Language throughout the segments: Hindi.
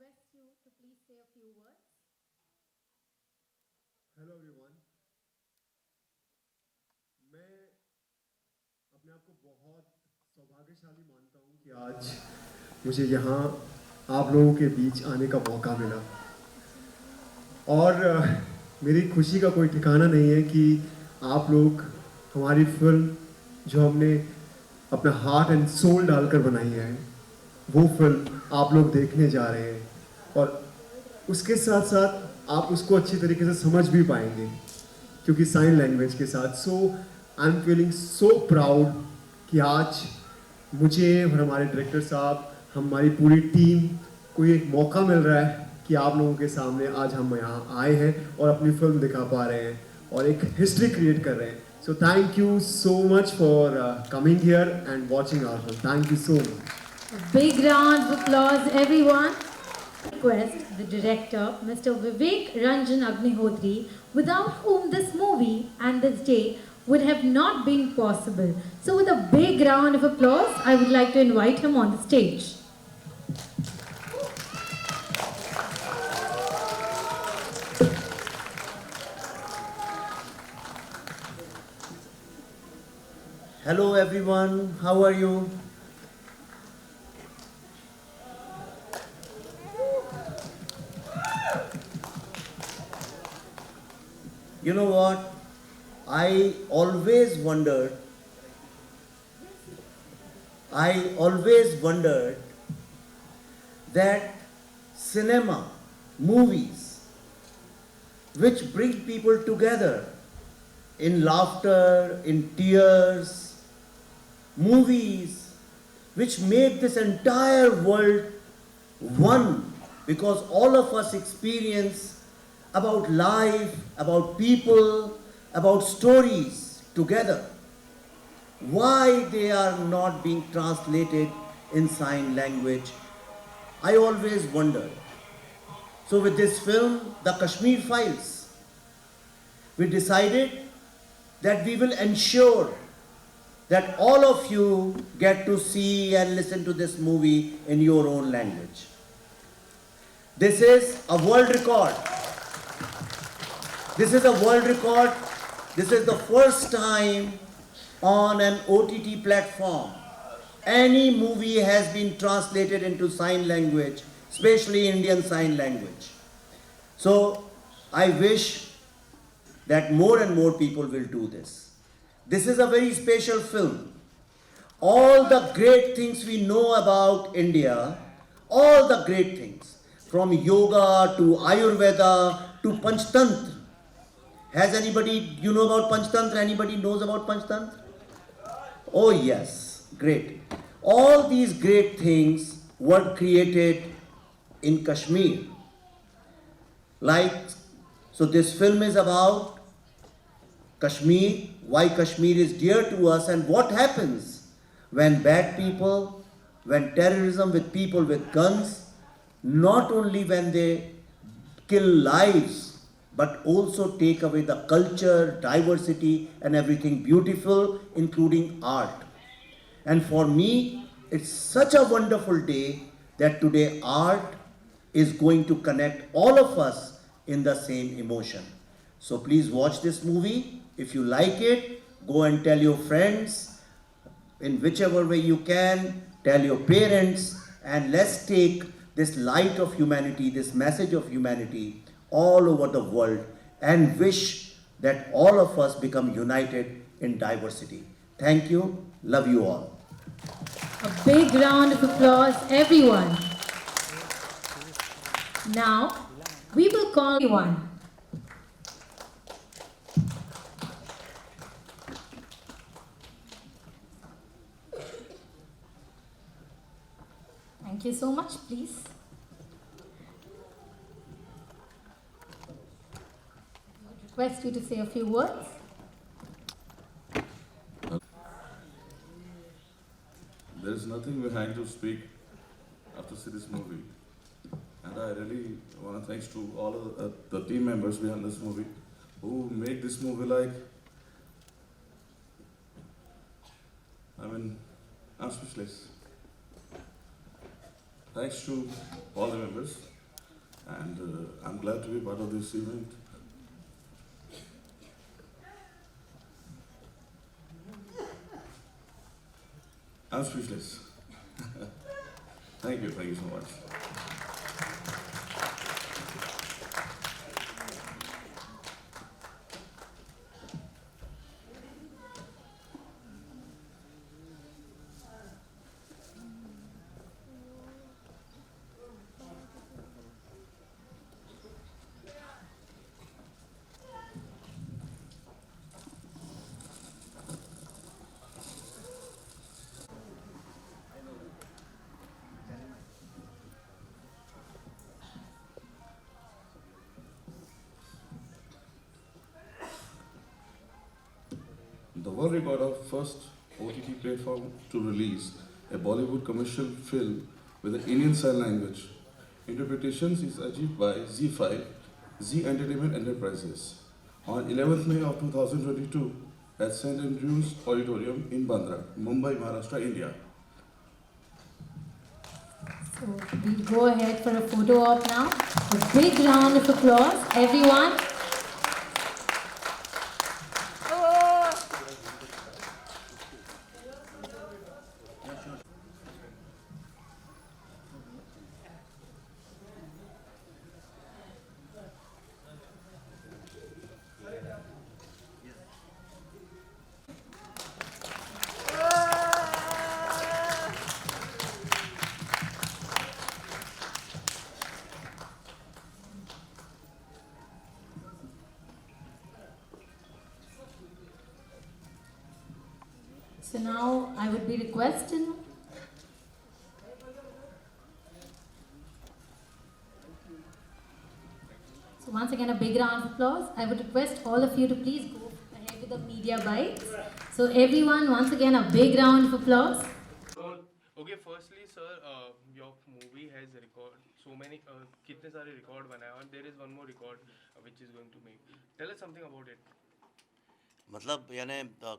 request you to please say a few words. Hello everyone. मैं अपने आप को बहुत सौभाग्यशाली मानता हूँ कि आज मुझे यहाँ आप लोगों के बीच आने का मौका मिला और मेरी खुशी का कोई ठिकाना नहीं है कि आप लोग हमारी फिल्म जो हमने अपना हार्ट एंड सोल डालकर बनाई है वो फिल्म आप लोग देखने जा रहे हैं और उसके साथ साथ आप उसको अच्छी तरीके से समझ भी पाएंगे क्योंकि साइन लैंग्वेज के साथ। So I am feeling so proud कि आज मुझे और हमारे डायरेक्टर साहब हमारी पूरी टीम को एक मौका मिल रहा है कि आप लोगों के सामने आज हम यहाँ आए हैं और अपनी फिल्म दिखा पा रहे हैं और एक हिस्ट्री क्रिएट कर रहे हैं। So thank you so much for coming here and watching our film. Thank you so much. A big round of applause, everyone. Request the director, Mr. Vivek Ranjan Agnihotri, without whom this movie and this day would have not been possible. So, with a big round of applause, I would like to invite him on the stage. Hello everyone, how are you? You know what? I always wondered that cinema, movies, which bring people together in laughter, in tears, movies which make this entire world one because all of us experience about life, about people, about stories together. Why they are not being translated in sign language? I always wondered. So with this film, The Kashmir Files, we decided that we will ensure that all of you get to see and listen to this movie in your own language. This is a world record. This is a world record. This is the first time on an OTT platform any movie has been translated into sign language, especially Indian Sign Language. So I wish that more and more people will do this. This is a very special film. All the great things we know about India, all the great things, from yoga to Ayurveda to Panchtantra. Has anybody, you know about Panchtantra? Anybody knows about Panchtantra? Oh yes, great. All these great things were created in Kashmir. Like, so this film is about Kashmir, why Kashmir is dear to us and what happens when bad people, when terrorism with people with guns, not only when they kill lives, but also take away the culture, diversity and everything beautiful, including art. And for me, it's such a wonderful day that today art is going to connect all of us in the same emotion. So please watch this movie. If you like it, go and tell your friends in whichever way you can, tell your parents, and let's take this light of humanity, this message of humanity all over the world and wish that all of us become united in diversity. Thank you. Love you all. A big round of applause, everyone. Now, we will call everyone. Thank you so much, please. I would request you to say a few words. There is nothing behind to speak after see this movie. And I really want to thanks to all of the team members behind this movie who make this movie like, I'm speechless. Thanks to all the members. and I'm glad to be part of this event. I'm speechless. Thank you so much. The world record of first OTT platform to release a Bollywood commercial film with the Indian Sign Language interpretations is achieved by Z5, Z Entertainment Enterprises on 11th May of 2022 at St. Andrews Auditorium in Bandra, Mumbai, Maharashtra, India. So we'll go ahead for a photo op now. A big round of applause, everyone. So now I would be requesting so once again a big round of applause. I would request all of you to please go ahead with the media bites. So everyone, once again a big round of applause. Okay, firstly, sir, your movie has so many, कितने सारे record बनाए और there is one more record which is going to make. Tell us something about it. मतलब यानी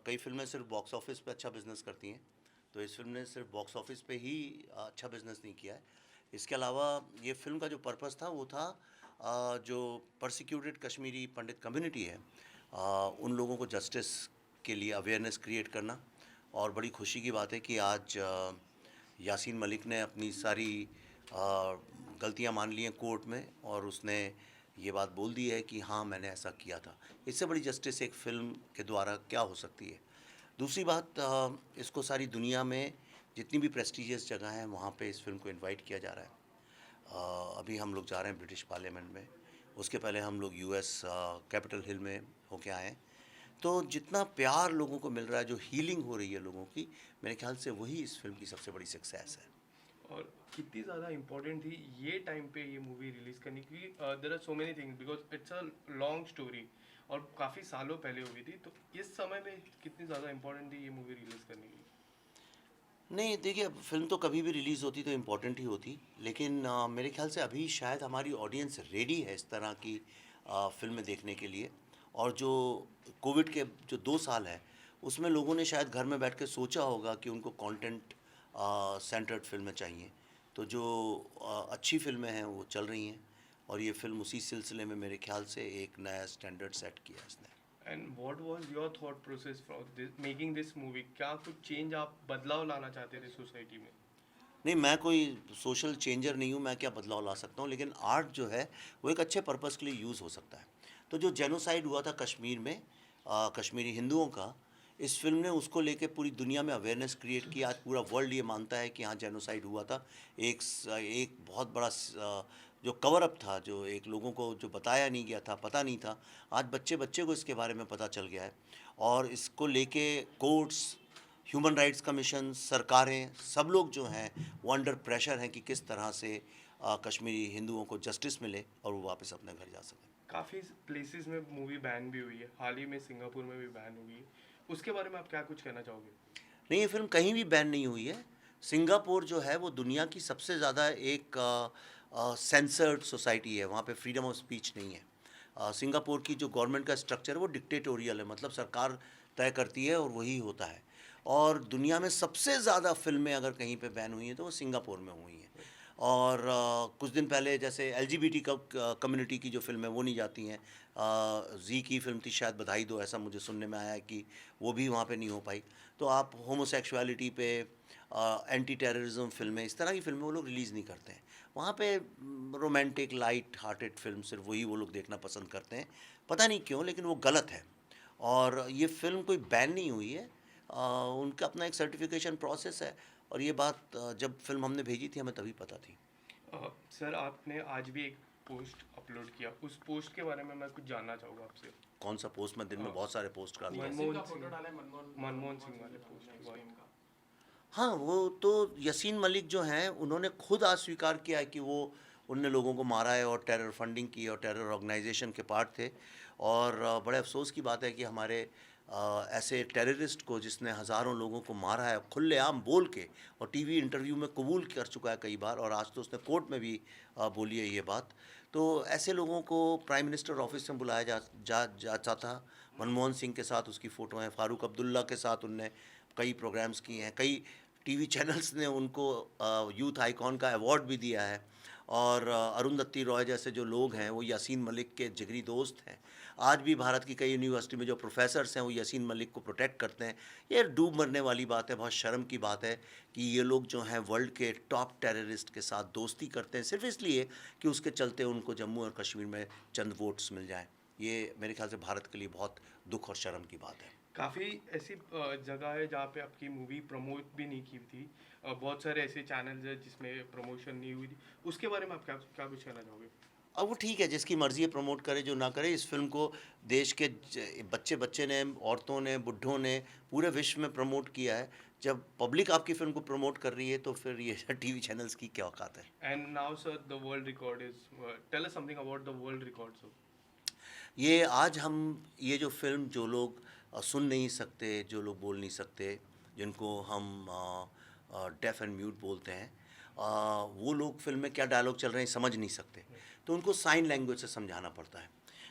कई फिल्में सिर्फ बॉक्स ऑफिस पे अच्छा बिजनेस करती हैं, तो इस फिल्म ने सिर्फ बॉक्स ऑफिस पे ही अच्छा बिजनेस नहीं किया है. इसके अलावा ये फिल्म का जो पर्पस था वो था जो परसिक्यूटेड कश्मीरी पंडित कम्युनिटी है उन लोगों को जस्टिस के लिए अवेयरनेस क्रिएट करना. और बड़ी खुशी की बात है कि आज यासीन मलिक ने अपनी सारी गलतियां मान ली हैं कोर्ट में और उसने ये बात बोल दी है कि हाँ मैंने ऐसा किया था. इससे बड़ी जस्टिस एक फ़िल्म के द्वारा क्या हो सकती है. दूसरी बात, इसको सारी दुनिया में जितनी भी प्रेस्टिजियस जगह हैं वहाँ पे इस फिल्म को इनवाइट किया जा रहा है. अभी हम लोग जा रहे हैं ब्रिटिश पार्लियामेंट में, उसके पहले हम लोग यूएस कैपिटल हिल में होके आए हैं. तो जितना प्यार लोगों को मिल रहा है, जो हीलिंग हो रही है लोगों की, मेरे ख्याल से वही इस फिल्म की सबसे बड़ी सक्सेस है. और कितनी ज़्यादा इम्पोर्टेंट थी ये टाइम पे ये मूवी रिलीज़ करने की. There are so many things because it's a long story और काफ़ी सालों पहले हुई थी. तो इस समय में कितनी ज़्यादा इम्पोर्टेंट थी ये मूवी रिलीज़ करने की. नहीं देखिए, फिल्म तो कभी भी रिलीज़ होती तो इम्पोर्टेंट ही होती, लेकिन मेरे ख्याल से अभी शायद हमारी ऑडियंस रेडी है इस तरह की फिल्में देखने के लिए. और जो कोविड के जो 2 साल है उसमें लोगों ने शायद घर में बैठ के सोचा होगा कि उनको कंटेंट सेंटर्ड फिल्में चाहिए. तो जो अच्छी फिल्में हैं वो चल रही हैं और ये फिल्म उसी सिलसिले में मेरे ख्याल से एक नया स्टैंडर्ड सेट किया इसने. And what was your thought process for making this movie. क्या कुछ चेंज आप बदलाव लाना चाहते थे सोसाइटी में. नहीं, मैं कोई सोशल चेंजर नहीं हूँ, मैं क्या बदलाव ला सकता हूँ, लेकिन आर्ट जो है वो एक अच्छे पर्पस के लिए यूज़ हो सकता है. तो जो जेनोसाइड हुआ था कश्मीर में कश्मीरी हिंदुओं का, इस फिल्म ने उसको लेके पूरी दुनिया में अवेयरनेस क्रिएट की. आज पूरा वर्ल्ड ये मानता है कि हाँ जेनोसाइड हुआ था. एक बहुत बड़ा जो कवर अप था, जो एक लोगों को जो बताया नहीं गया था, पता नहीं था, आज बच्चे बच्चे को इसके बारे में पता चल गया है. और इसको लेके कोर्ट्स, ह्यूमन राइट्स कमीशन, सरकारें, सब लोग जो हैं वो अंडर प्रेशर हैं कि किस तरह से कश्मीरी हिंदुओं को जस्टिस मिले और वो वापस अपने घर जा सकें. काफ़ी प्लेसेस में मूवी बैन भी हुई है. हाल ही में सिंगापुर में भी बैन हुई है. उसके बारे में आप क्या कुछ कहना चाहोगे. नहीं, ये फिल्म कहीं भी बैन नहीं हुई है. सिंगापुर जो है वो दुनिया की सबसे ज़्यादा एक सेंसर्ड सोसाइटी है. वहाँ पे फ्रीडम ऑफ स्पीच नहीं है. सिंगापुर की जो गवर्नमेंट का स्ट्रक्चर है वो डिक्टेटोरियल है, मतलब सरकार तय करती है और वही होता है. और दुनिया में सबसे ज़्यादा फिल्में अगर कहीं पे बैन हुई हैं तो वो सिंगापुर में हुई हैं. और कुछ दिन पहले जैसे LGBT कम्युनिटी की जो फिल्म है वो नहीं जाती हैं। जी की फिल्म थी शायद बधाई दो, ऐसा मुझे सुनने में आया है कि वो भी वहाँ पे नहीं हो पाई। तो आप होमोसेक्सुअलिटी पे, एंटी टेररिज्म फिल्में, इस तरह की फिल्में वो लोग रिलीज़ नहीं करते हैं। वहाँ पे रोमांटिक लाइट हार्टेड फिल्म सिर्फ वही वो लोग देखना पसंद करते हैं, पता नहीं क्यों, लेकिन वो गलत है। और ये फिल्म कोई बैन नहीं हुई है, उनका अपना एक सर्टिफिकेशन प्रोसेस है। और ये बात जब फिल्म हमने भेजी थी हमें तभी पता थी। सर आपने आज भी एक पोस्ट अपलोड किया, उस पोस्ट के बारे में मैं कुछ जानना चाहूँगा आपसे। कौन सा पोस्ट? मैं दिन में बहुत सारे पोस्ट करता हूँ। मनमोहन सिंह वाले पोस्ट। हाँ, वो तो यासीन मलिक जो हैं उन्होंने खुद आज स्वीकार किया है कि वो उनने लोगों को मारा है और टेरर फंडिंग की और टेरर ऑर्गेनाइजेशन के पार्ट थे। और बड़े अफसोस की बात है कि हमारे ऐसे टेररिस्ट को, जिसने हज़ारों लोगों को मारा है खुलेआम बोल के, और टीवी इंटरव्यू में कबूल कर चुका है कई बार, और आज तो उसने कोर्ट में भी बोली है ये बात। तो ऐसे लोगों को प्राइम मिनिस्टर ऑफिस में बुलाया जाता था। मनमोहन सिंह के साथ उसकी फ़ोटो हैं, फ़ारूक अब्दुल्ला के साथ उनने कई प्रोग्राम्स किए हैं, कई टीवी चैनल्स ने उनको यूथ आइकॉन का अवार्ड भी दिया है। और अरुंधति रॉय जैसे जो लोग हैं वो यासीन मलिक के जिगरी दोस्त हैं। आज भी भारत की कई यूनिवर्सिटी में जो प्रोफेसर्स हैं वो यासीन मलिक को प्रोटेक्ट करते हैं। ये डूब मरने वाली बात है, बहुत शर्म की बात है कि ये लोग जो हैं वर्ल्ड के टॉप टेररिस्ट के साथ दोस्ती करते हैं सिर्फ इसलिए कि उसके चलते उनको जम्मू और कश्मीर में चंद वोट्स मिल जाएँ। ये मेरे ख्याल से भारत के लिए बहुत दुख और शर्म की बात है। काफ़ी ऐसी जगह है जहाँ पे आपकी मूवी प्रमोट भी नहीं की थी, बहुत सारे ऐसे चैनल्स हैं जिसमें प्रमोशन नहीं हुई थी, उसके बारे में आप क्या क्या कुछ कहना चाहोगे? अब वो ठीक है, जिसकी मर्ज़ी है प्रमोट करे, जो ना करे। इस फिल्म को देश के बच्चे बच्चे ने, औरतों ने, बुढ़ों ने पूरे विश्व में प्रमोट किया है। जब पब्लिक आपकी फिल्म को प्रमोट कर रही है तो फिर ये टीवी चैनल्स की क्या औकात है। And now sir the world record is, tell us something about the world record sir. ये आज हम ये जो फिल्म, जो लोग सुन नहीं सकते, जो लोग बोल नहीं सकते, जिनको हम डेफ एंड म्यूट बोलते हैं, वो लोग फिल्म में क्या डायलॉग चल रहे हैं समझ नहीं सकते, तो उनको साइन लैंग्वेज से समझाना पड़ता है।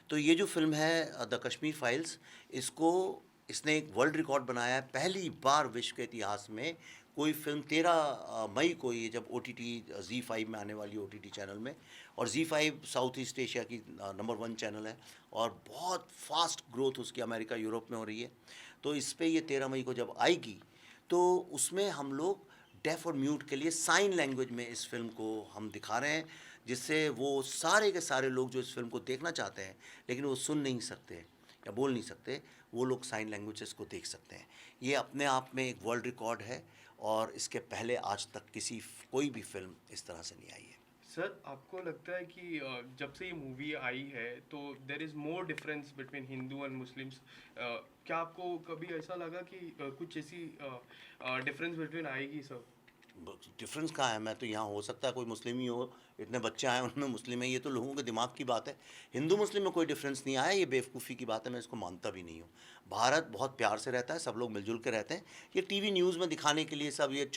तो ये जो फिल्म है द कश्मीर फाइल्स, इसने एक वर्ल्ड रिकॉर्ड बनाया है। पहली बार विश्व के इतिहास में कोई फिल्म 13 मई को, ये जब OTT Z5 में आने वाली OTT चैनल में, और Z5 साउथ ईस्ट एशिया की नंबर 1 चैनल है और बहुत फास्ट ग्रोथ उसकी अमेरिका यूरोप में हो रही है। तो इस पे ये 13 मई को जब आएगी तो उसमें हम लोग डेफ और म्यूट के लिए साइन लैंग्वेज में इस फिल्म को हम दिखा रहे हैं, जिससे वो सारे के सारे लोग जो इस फिल्म को देखना चाहते हैं लेकिन वो सुन नहीं सकते या बोल नहीं सकते, वो लोग साइन लैंग्वेज से इसको देख सकते हैं। ये अपने आप में एक वर्ल्ड रिकॉर्ड है और इसके पहले आज तक कोई भी फिल्म इस तरह से नहीं आई है। सर आपको लगता है कि जब से ये मूवी आई है तो there is more difference between Hindu and Muslims, क्या आपको कभी ऐसा लगा कि कुछ ऐसी डिफरेंस बिटवीन आएगी सर? डिफरेंस कहाँ है? मैं तो यहाँ, हो सकता है कोई मुस्लिम ही हो, इतने बच्चे आए उनमें मुस्लिम है, ये तो लोगों के दिमाग की बात है। हिंदू मुस्लिम में कोई डिफरेंस नहीं आया, ये बेवकूफ़ी की बात है, मैं इसको मानता भी नहीं हूँ। भारत बहुत प्यार से रहता है, सब लोग मिलजुल के रहते हैं। ये टीवी न्यूज़ में दिखाने के लिए सब ये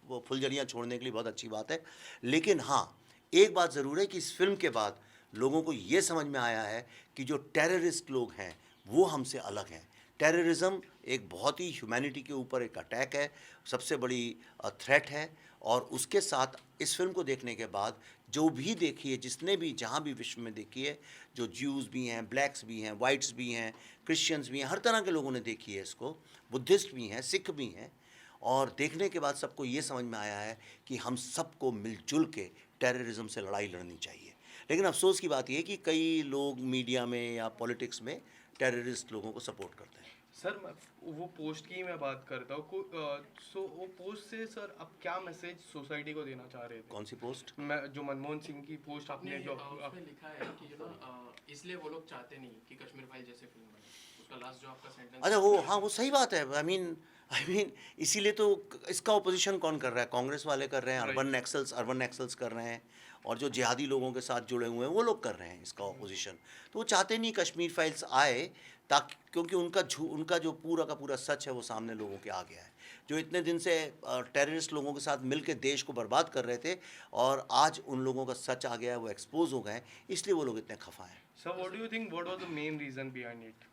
फुलझड़ियाँ छोड़ने के लिए बहुत अच्छी बात है। लेकिन हाँ, एक बात ज़रूर है कि इस फिल्म के बाद लोगों को ये समझ में आया है कि जो टेररिस्ट लोग हैं वो हमसे अलग हैं। टेररिज्म एक बहुत ही ह्यूमैनिटी के ऊपर एक अटैक है, सबसे बड़ी थ्रेट है। और उसके साथ इस फिल्म को देखने के बाद जो भी देखी है, जिसने भी जहाँ भी विश्व में देखी है, जो ज्यूज़ भी हैं, ब्लैक्स भी हैं, वाइट्स भी हैं, क्रिश्चियंस भी हैं, हर तरह के लोगों ने देखी है इसको, बुद्धिस्ट भी हैं, सिख भी हैं। और देखने के बाद सबको ये समझ में आया है कि हम सबको मिलजुल के टेररिज्म से लड़ाई लड़नी चाहिए। लेकिन अफसोस की बात यह है कि कई लोग मीडिया में या पॉलिटिक्स में टेररिस्ट लोगों को सपोर्ट करते हैं। सर वो पोस्ट की मैं बात करता हूँ, सो वो पोस्ट से सर आप क्या मैसेज सोसाइटी को देना चाह रहे थे? कौन सी पोस्ट? मैं जो मनमोहन सिंह की पोस्ट आपने जो उसमें लिखा है कि इसलिए वो लोग चाहते नहीं कि कश्मीर फाइल जैसे फिल्म बने, उसका लास्ट जो आपका सेंटेंस। अच्छा, वो हाँ, वो सही बात है। आई मीन इसीलिए तो इसका ओपोजिशन कौन कर रहा है? कांग्रेस वाले कर रहे हैं, अर्बन नक्सल्स कर रहे हैं, और जो जिहादी लोगों के साथ जुड़े हुए हैं वो लोग कर रहे हैं इसका ओपोजिशन। तो वो चाहते नहीं कश्मीर फाइल्स आए, ताकि क्योंकि उनका जो पूरा का पूरा सच है वो सामने लोगों के आ गया है। जो इतने दिन से टेररिस्ट लोगों के साथ मिलकर देश को बर्बाद कर रहे थे, और आज उन लोगों का सच आ गया है, वो एक्सपोज हो गए, इसलिए वो लोग इतने खफा हैं। Sir what do you think, what was the main reason behind it?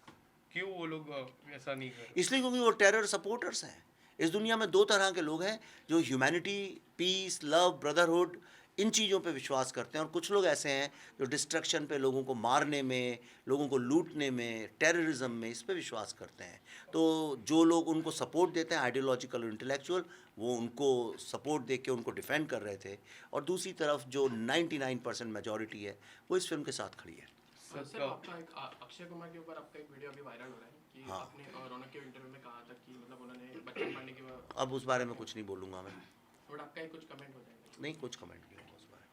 क्यों वो लोग ऐसा नहीं कर रहे? इसलिए क्योंकि वो टेरर सपोर्टर्स हैं। इस दुनिया में दो तरह के लोग हैं, जो ह्यूमैनिटी, पीस, लव, ब्रदरहुड, इन चीज़ों पे विश्वास करते हैं, और कुछ लोग ऐसे हैं जो डिस्ट्रक्शन पे, लोगों को मारने में, लोगों को लूटने में, टेररिज्म में, इस पे विश्वास करते हैं। तो जो लोग उनको सपोर्ट देते हैं, आइडियोलॉजिकल और इंटेलेक्चुअल, वो उनको सपोर्ट दे के उनको डिफेंड कर रहे थे, और दूसरी तरफ जो 99% मेजॉरिटी है वो इस फिल्म के साथ खड़ी है। सर आपका एक अक्षय कुमार के ऊपर आपका एक वीडियो अभी वायरल हो रहा है कि हाँ। आपने रौनक के इंटरव्यू में कहा था कि मतलब उन्होंने बच्चन पांडे की अब उस बारे में कुछ नहीं बोलूँगा मैं, और आपका एक कुछ कमेंट हो जाएगा। नहीं कुछ कमेंट नहीं होगा उस बारे में।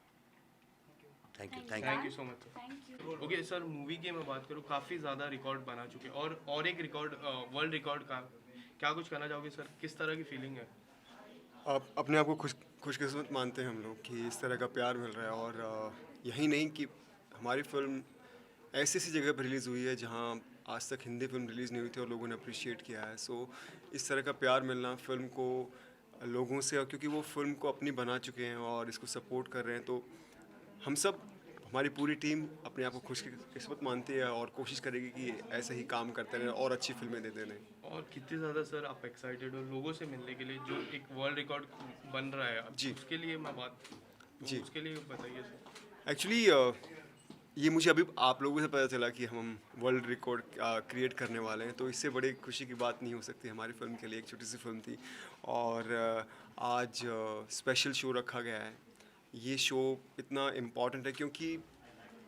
Thank you so much. Okay sir, movie की मैं बात करूँ, काफ़ी ज़्यादा रिकॉर्ड बना चुके हैं, और एक रिकॉर्ड, वर्ल्ड रिकॉर्ड का क्या कुछ कहना चाहोगे सर? किस तरह की फीलिंग है? आप अपने आप को खुशकिस्मत मानते हैं हम लोग कि इस तरह का प्यार मिल रहा है, और यही नहीं कि हमारी फिल्म ऐसी सी जगह पर रिलीज़ हुई है जहां आज तक हिंदी फिल्म रिलीज़ नहीं हुई थी और लोगों ने अप्रिशिएट किया है। सो इस तरह का प्यार मिलना फिल्म को लोगों से, और क्योंकि वो फिल्म को अपनी बना चुके हैं और इसको सपोर्ट कर रहे हैं, तो हम सब, हमारी पूरी टीम अपने आप को खुशकिस्मत मानती है और कोशिश करेगी कि ऐसे ही काम करते रहें और अच्छी फिल्में देते रहें। और कितने ज़्यादा सर आप एक्साइटेड हो लोगों से मिलने के लिए, जो एक वर्ल्ड रिकॉर्ड बन रहा है अब, जी। उसके लिए मैं बात, तो जी। उसके लिए बताइए सर। एक्चुअली ये मुझे अभी आप लोगों से पता चला कि हम वर्ल्ड रिकॉर्ड क्रिएट करने वाले हैं, तो इससे बड़ी खुशी की बात नहीं हो सकती हमारी फिल्म के लिए। एक छोटी सी फिल्म थी और आज स्पेशल शो रखा गया है। ये शो इतना इम्पॉर्टेंट है क्योंकि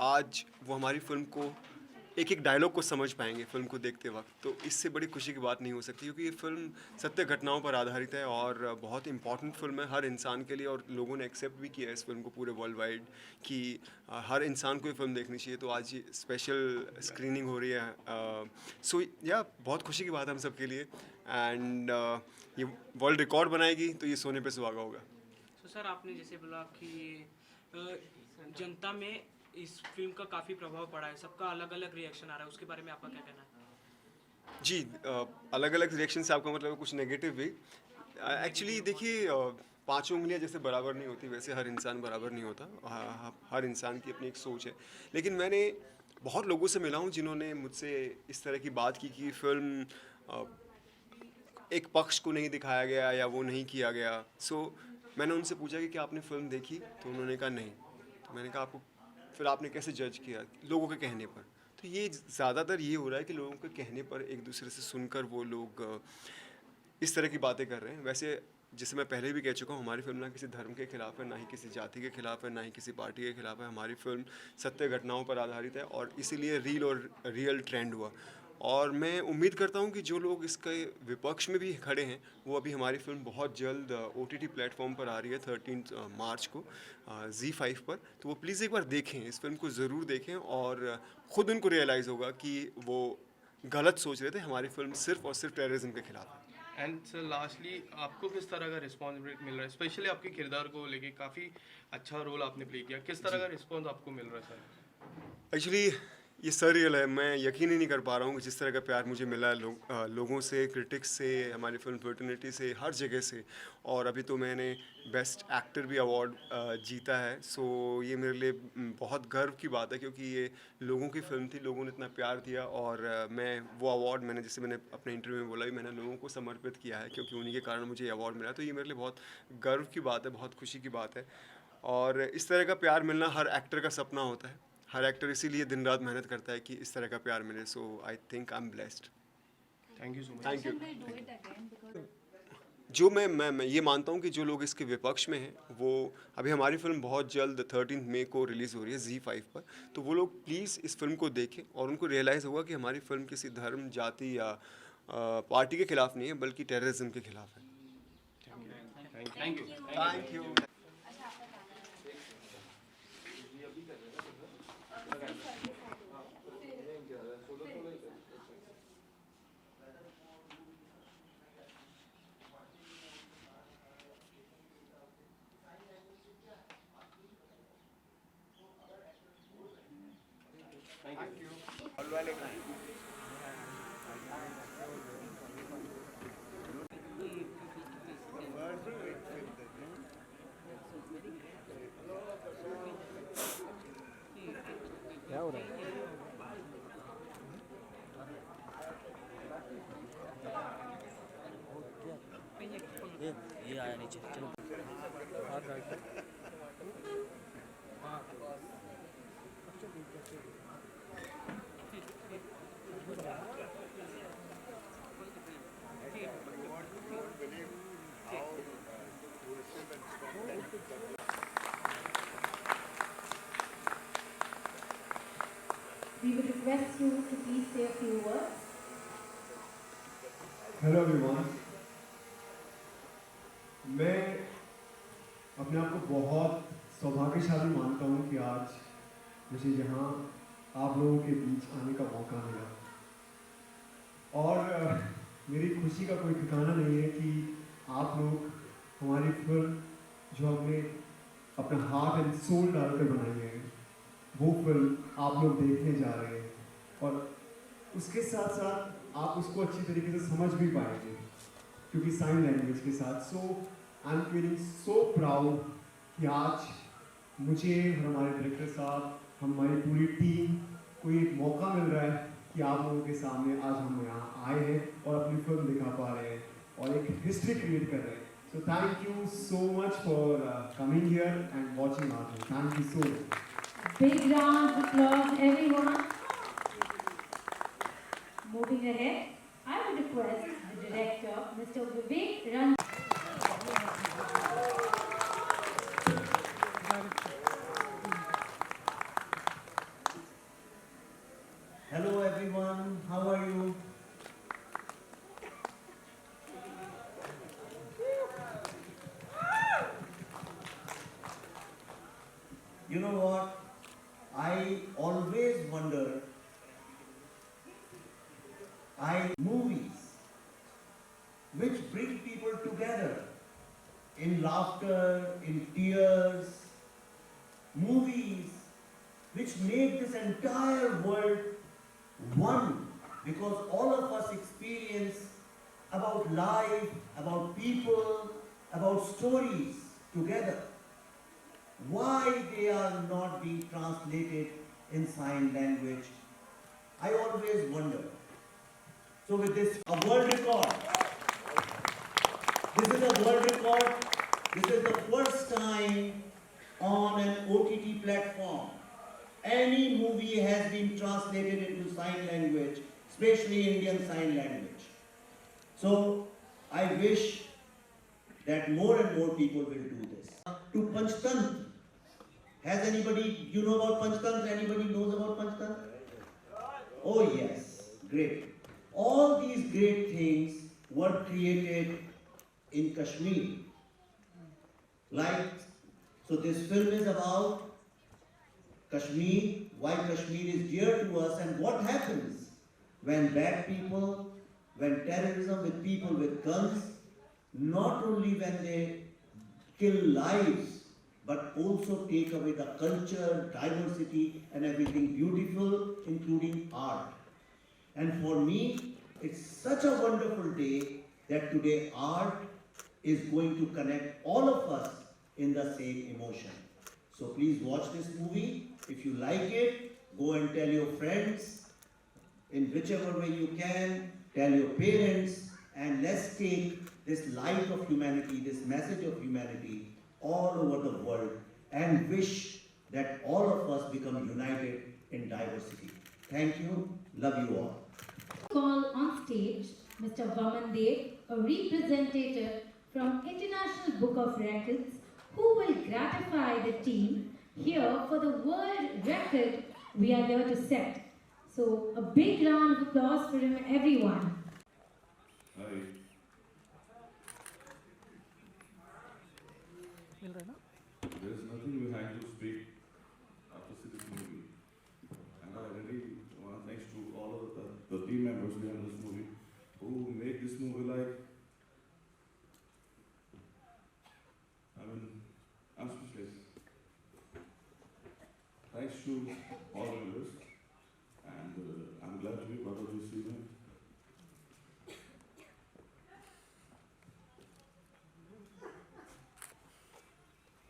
आज वो हमारी फिल्म को एक एक डायलॉग को समझ पाएंगे फिल्म को देखते वक्त, तो इससे बड़ी खुशी की बात नहीं हो सकती, क्योंकि ये फिल्म सत्य घटनाओं पर आधारित है और बहुत इंपॉर्टेंट फिल्म है हर इंसान के लिए, और लोगों ने एक्सेप्ट भी किया है इस फिल्म को पूरे वर्ल्ड वाइड कि हर इंसान को ये फिल्म देखनी चाहिए। तो आज ये स्पेशल स्क्रीनिंग हो रही है, सो या बहुत खुशी की बात है हम सब के लिए, एंड ये वर्ल्ड रिकॉर्ड बनाएगी तो ये सोने पे सुहागा होगा। तो सर आपने जैसे बोला कि जनता में इस फिल्म का काफ़ी प्रभाव पड़ा है, सबका अलग अलग रिएक्शन आ रहा है, उसके बारे में आपका क्या कहना है? जी, अलग अलग रिएक्शन से आपका मतलब कुछ नेगेटिव भी। एक्चुअली देखिए, पांचों उंगलियां जैसे बराबर नहीं होती वैसे हर इंसान बराबर नहीं होता, हर इंसान की अपनी एक सोच है। लेकिन मैंने बहुत लोगों से मिला हूँ जिन्होंने मुझसे इस तरह की बात की कि फिल्म एक पक्ष को नहीं दिखाया गया या वो नहीं किया गया। सो मैंने उनसे पूछा कि क्या आपने फिल्म देखी, तो उन्होंने कहा नहीं। तो मैंने कहा आपको फिर आपने कैसे जज किया? लोगों के कहने पर। तो ये ज़्यादातर ये हो रहा है कि लोगों के कहने पर एक दूसरे से सुनकर वो लोग इस तरह की बातें कर रहे हैं। वैसे जैसे मैं पहले भी कह चुका हूँ, हमारी फिल्म ना किसी धर्म के खिलाफ है, ना ही किसी जाति के खिलाफ है, ना ही किसी पार्टी के खिलाफ है। हमारी फिल्म सत्य घटनाओं पर आधारित है और इसीलिए रियल ट्रेंड हुआ। और मैं उम्मीद करता हूँ कि जो लोग इसके विपक्ष में भी खड़े हैं वो अभी हमारी फिल्म बहुत जल्द OTT प्लेटफॉर्म पर आ रही है 13 मार्च को ZEE5 पर, तो वो प्लीज़ एक बार देखें, इस फिल्म को ज़रूर देखें और ख़ुद उनको रियलाइज़ होगा कि वो गलत सोच रहे थे। हमारी फिल्म सिर्फ और सिर्फ टेररिज्म के खिलाफ है। एंड सर लास्टली, आपको किस तरह का रिस्पॉन्स मिल रहा है, स्पेशली आपके किरदार को लेके? काफ़ी अच्छा रोल आपने प्ले किया, किस तरह का रिस्पॉन्स आपको मिल रहा है सर? एक्चुअली ये सररियल है, मैं यकीन ही नहीं कर पा रहा हूँ कि जिस तरह का प्यार मुझे मिला है लोगों से, क्रिटिक्स से, हमारी फिल्म फर्टिनिटी से, हर जगह से। और अभी तो मैंने बेस्ट एक्टर भी अवार्ड जीता है। सो ये मेरे लिए बहुत गर्व की बात है, क्योंकि ये लोगों की फिल्म थी, लोगों ने इतना प्यार दिया और मैं वो अवार्ड, मैंने जैसे मैंने अपने इंटरव्यू में बोला भी, मैंने लोगों को समर्पित किया है क्योंकि उन्हीं के कारण मुझे ये अवार्ड मिला। तो ये मेरे लिए बहुत गर्व की बात है, बहुत खुशी की बात है। और इस तरह का प्यार मिलना हर एक्टर का सपना होता है। हर एक्टर इसीलिए दिन रात मेहनत करता है कि इस तरह का प्यार मिले। So I think I am blessed. Thank you so much. Thank you. जो मैं ये मानता हूँ कि जो लोग इसके विपक्ष में हैं, वो अभी हमारी फिल्म बहुत जल्द 13 मई को रिलीज़ हो रही है ZEE5 पर, तो वो लोग प्लीज़ इस फिल्म को देखें और उनको रियलाइज़ होगा कि हमारी फिल्म किसी धर्म, जाति या पार्टी के खिलाफ नहीं है, बल्कि टेररिज्म के खिलाफ है। Thank you. ये आया नीचे, चलो। we would request you to please say a few words. Hello everyone, मैं अपने आप को बहुत सौभाग्यशाली मानता हूँ कि आज मुझे यहाँ आप लोगों के बीच आने का मौका मिला और मेरी खुशी का कोई ठिकाना नहीं है कि आप लोग हमारी फिल्म जो हमने अपना हार्ट एंड सोल डालकर बनाई है वो फिल्म आप लोग देखने जा रहे हैं और उसके साथ साथ आप उसको अच्छी तरीके से समझ भी पाएंगे क्योंकि साइन लैंग्वेज के साथ। So I am feeling so proud कि आज मुझे और हमारे डायरेक्टर साहब, हमारी पूरी टीम को एक मौका मिल रहा है कि आप लोगों के सामने आज हम यहाँ आए हैं और अपनी फिल्म दिखा पा रहे हैं और एक हिस्ट्री क्रिएट कर रहे हैं। So thank you so much for coming here and watching our film. Thank you so much. Big round of applause, everyone. Moving ahead, I would request the director, Mr. Vivek Ranjan. Hello everyone, how are you? You know what? I always wonder, movies which bring people together in laughter, in tears, movies which make this entire world one, because all of us experience about life, about people, about stories together. Why they are not being translated in sign language, I always wonder. So with this, a world record. This is a world record. This is the first time on an OTT platform any movie has been translated into sign language, especially Indian sign language. So I wish that more and more people will do this. To Panchtantra. Has anybody, you know about Panchtantra? Anybody knows about Panchtantra? Oh yes, great. All these great things were created in Kashmir. Like, so this film is about Kashmir, why Kashmir is dear to us and what happens when bad people, when terrorism with people with guns, not only when they kill lives, but also take away the culture, diversity and everything beautiful, including art. And for me, it's such a wonderful day that today art is going to connect all of us in the same emotion. So please watch this movie. If you like it, go and tell your friends in whichever way you can, tell your parents, and let's take this light of humanity, this message of humanity all over the world and wish that all of us become united in diversity. Thank you. Love you all. Call on stage Mr. Vaman Dev, a representative from International Book of Records, who will gratify the team here for the world record we are there to set. So a big round of applause for him, everyone. Hi. There is nothing behind to speak after seeing this movie. And I really want to thanks to all of the team members behind this movie who make this movie like, I'm speechless. Thanks to all members, and I'm glad to be part of this event.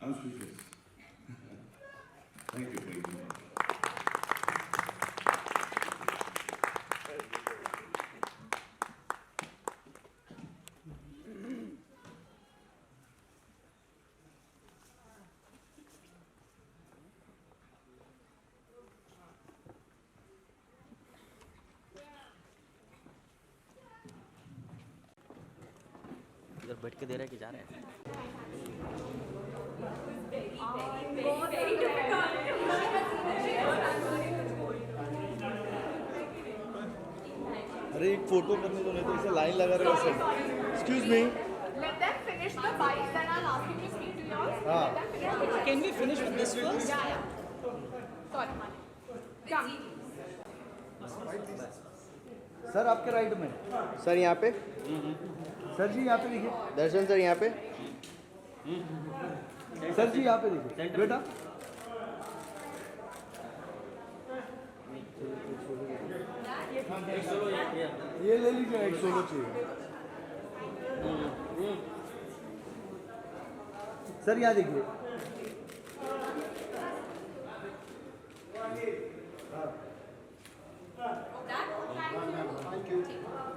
I'm speechless. Thank you very much. इधर बैठ के दे रहे हैं कि जा रहे हैं? अरे एक फोटो करने को नहीं तो इसे लाइन लगा रहे हो सब। Excuse me. Let them finish the bites, then I'll ask you to speak to yours. हाँ। Let them finish the bites. Can we finish with this first? Yeah, yeah. Sorry, Mani. Come. Sir आपके राइट में। सर यहाँ पे। सर जी यहाँ पे देखिए। दर्शन सर यहाँ पे। सर जी यहाँ पे देखिए। बेटा। ये ले लीजिए, एक सोलो चाहिए। सर यहाँ देखिए।